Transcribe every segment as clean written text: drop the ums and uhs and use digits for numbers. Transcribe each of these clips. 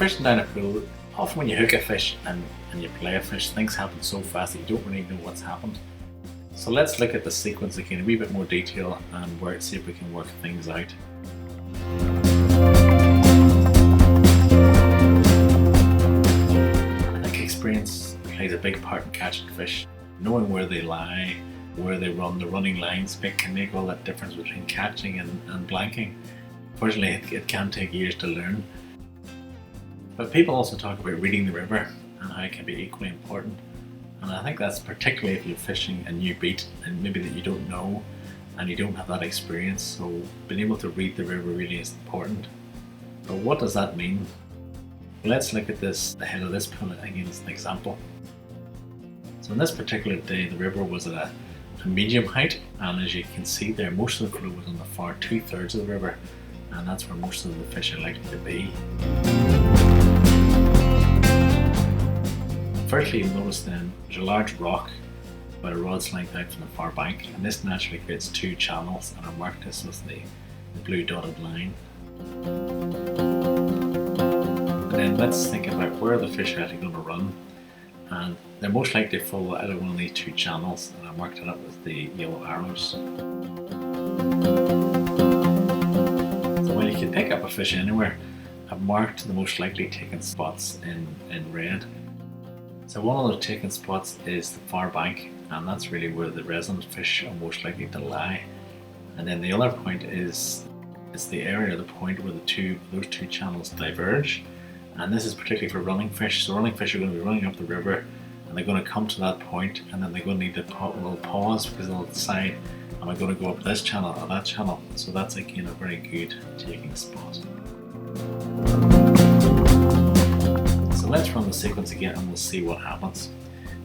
fishing down a pool, often when you hook a fish and you play a fish, things happen so fast that you don't really know what's happened. So let's look at the sequence again in a wee bit more detail and see if we can work things out. I think experience plays a big part in catching fish. Knowing where they lie, where they run, the running lines can make all that difference between catching and blanking. Fortunately, it can take years to learn. But people also talk about reading the river and how it can be equally important. And I think that's particularly if you're fishing a new beat and maybe that you don't know and you don't have that experience. So being able to read the river really is important. But what does that mean? Let's look at this, the head of this pool again as an example. So on this particular day, the river was at a medium height, and as you can see there, most of the flow was on the far 2/3 of the river, and that's where most of the fish are likely to be. Firstly, you'll notice then there's a large rock about a rod's length out from the far bank, and this naturally creates two channels, and I've marked this as the blue dotted line. And then let's think about where the fish are actually going to run, and they're most likely to follow out of one of these two channels, and I marked it up with the yellow arrows. So when you can pick up a fish anywhere, I've marked the most likely taken spots in red. So one of the taken spots is the far bank, and that's really where the resident fish are most likely to lie. And then the other point is the area, the point where those two channels diverge. And this is particularly for running fish. So running fish are going to be running up the river, and they're going to come to that point, and then they're going to need to pause because they'll decide, am I going to go up this channel or that channel? So that's again a very good taking spot. So let's run the sequence again and we'll see what happens.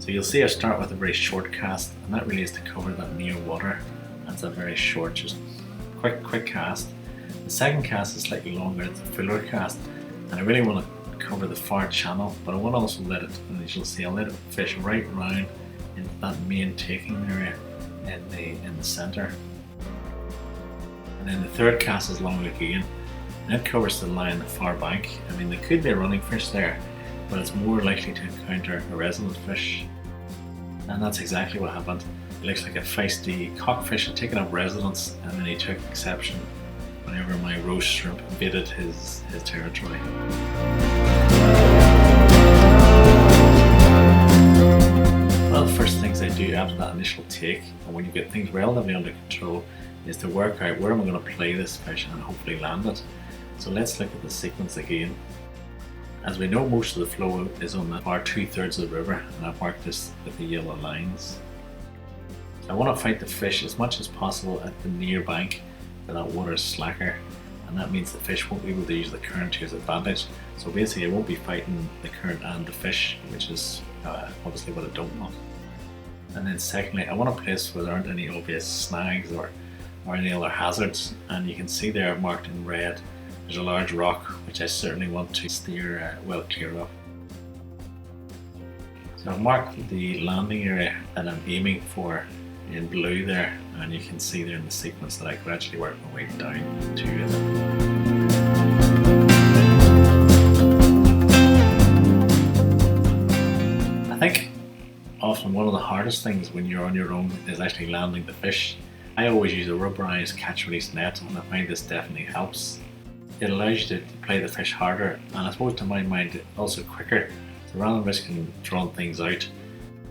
So you'll see I start with a very short cast, and that really is to cover that near water. That's a very short, just quick cast. The second cast is slightly longer, it's a fuller cast, and I really want to cover the far channel, but I want to also let it, and as you'll see, I'll let it fish right round into that main taking area in the centre. And then the third cast is longer again, and it covers the line, the far bank. I mean, there could be a running fish there, but it's more likely to encounter a resident fish. And that's exactly what happened. It looks like a feisty cockfish had taken up residence, and then he took exception whenever my roast shrimp invaded his territory. One of the first things I do after that initial take, and when you get things relatively under control, is to work out where am I going to play this fish and hopefully land it. So let's look at the sequence again. As we know, most of the flow is on the far 2/3 of the river, and I've marked this with the yellow lines. I want to fight the fish as much as possible at the near bank where that water is slacker, and that means the fish won't be able to use the current to his advantage. So basically I won't be fighting the current and the fish, which is obviously what I don't want. And then secondly, I want a place where there aren't any obvious snags or any other hazards, and you can see there marked in red there's a large rock which I certainly want to steer well clear of. So I've marked the landing area that I'm aiming for in blue there, and you can see there in the sequence that I gradually work my way down to it. I think often one of the hardest things when you're on your own is actually landing the fish. I always use a rubberized catch release net, and I find this definitely helps. It allows you to play the fish harder, and I suppose to my mind also quicker. So rather than risking drawing things out,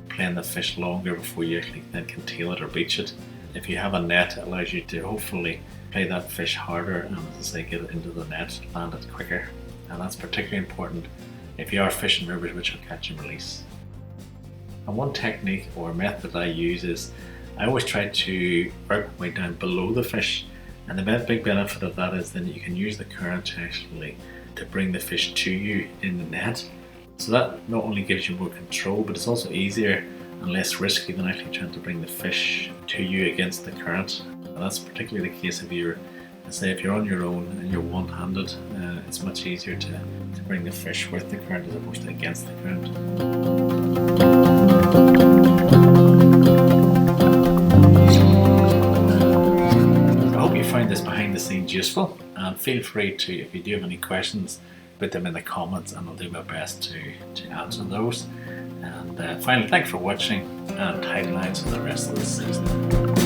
playing the fish longer before you actually then can tail it or beach it, if you have a net, it allows you to hopefully play that fish harder and, as I say, get it into the net, land it quicker. And that's particularly important if you are fishing rivers which are catch and release. And one technique or method I use is I always try to work my way down below the fish, and the big benefit of that is then you can use the current to bring the fish to you in the net. So that not only gives you more control, but it's also easier and less risky than actually trying to bring the fish to you against the current. And that's particularly the case if you're on your own and you're one-handed. It's much easier to bring the fish with the current as opposed to against the current. I hope you find this behind the scenes useful, and feel free to, if you do have any questions, put them in the comments and I'll do my best to answer those. And finally, thanks for watching, and tight lines for the rest of the season.